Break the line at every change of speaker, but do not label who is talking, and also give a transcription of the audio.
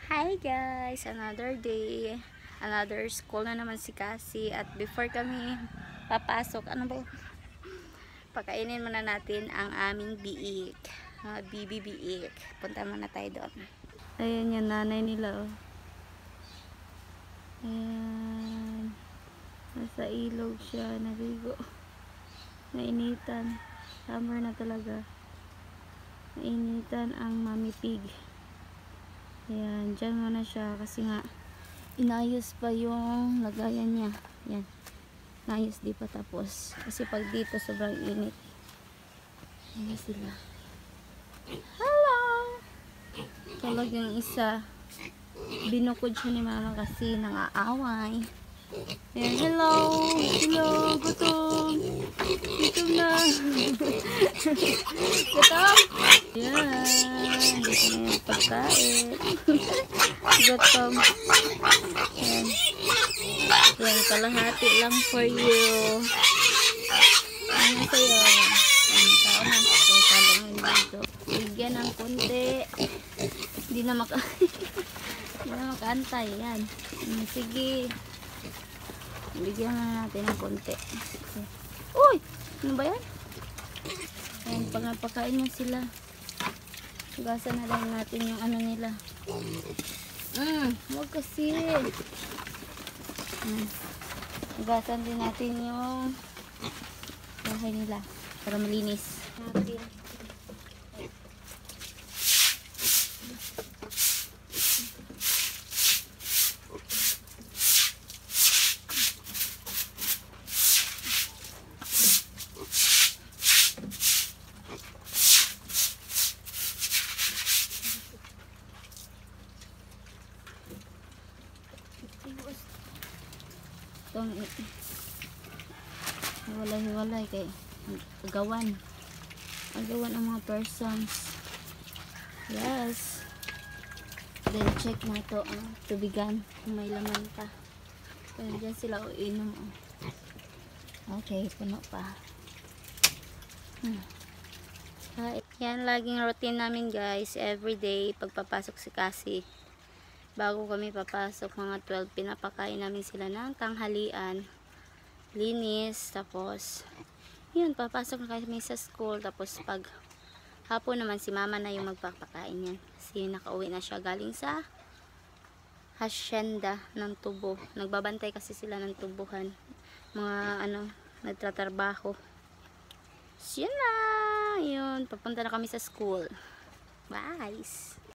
Hi guys! Another day. Another school na naman si Cassie. At before kami papasok, ano ba? Pakainin muna natin ang aming biik. Bibi biik. Punta muna tayo doon. Ayan yung nanay nila. Oh. Ayan. Nasa ilog siya. Naligo. Nainitan. Summer na talaga. Nainitan ang mami pig. Ayan, dyan muna siya kasi nga inayos pa yung lagayan niya. Yan, inayos di pa tapos kasi pag dito sobrang init. Ayan sila. Hello! Talagang isa binukod siya ni mama kasi nangaaway. Ayan, hello! Hello! Gutom! Gutom na! Gutom! Ayan, dito na yung pagkain. Gutom. Ayan. Ayan, kalahati lang for you. Ano sa'yo? Ayan, tao na. Ayan, talangin dito. Bigyan ng konti. Hindi na makaantay. Yan. Sige. Bigyan na natin ng konti. Uy! Ano ba yan? Ayan, pagpakain niya sila. Hugasan na lang natin yung ano nila. Huwag kasi. Hugasan din natin yung bahay nila para malinis natin. Itong hiwalay kay agawan ang mga persons. Yes, then check na to ang tubigan kung may laman pa. Kaya dyan sila uinom. Okay, puno pa. Yan laging routine namin guys, everyday pagpapasok si Cassie. Bago kami papasok mga 12, pinapakain namin sila ng tanghalian, linis, tapos yun, papasok na kami sa school. Tapos pag hapon naman si mama na yung magpapakain yan kasi nakauwi na siya galing sa hacienda ng tubo. Nagbabantay kasi sila ng tubuhan, mga nagtatrabaho. So yun na, yun, papunta na kami sa school. Bye!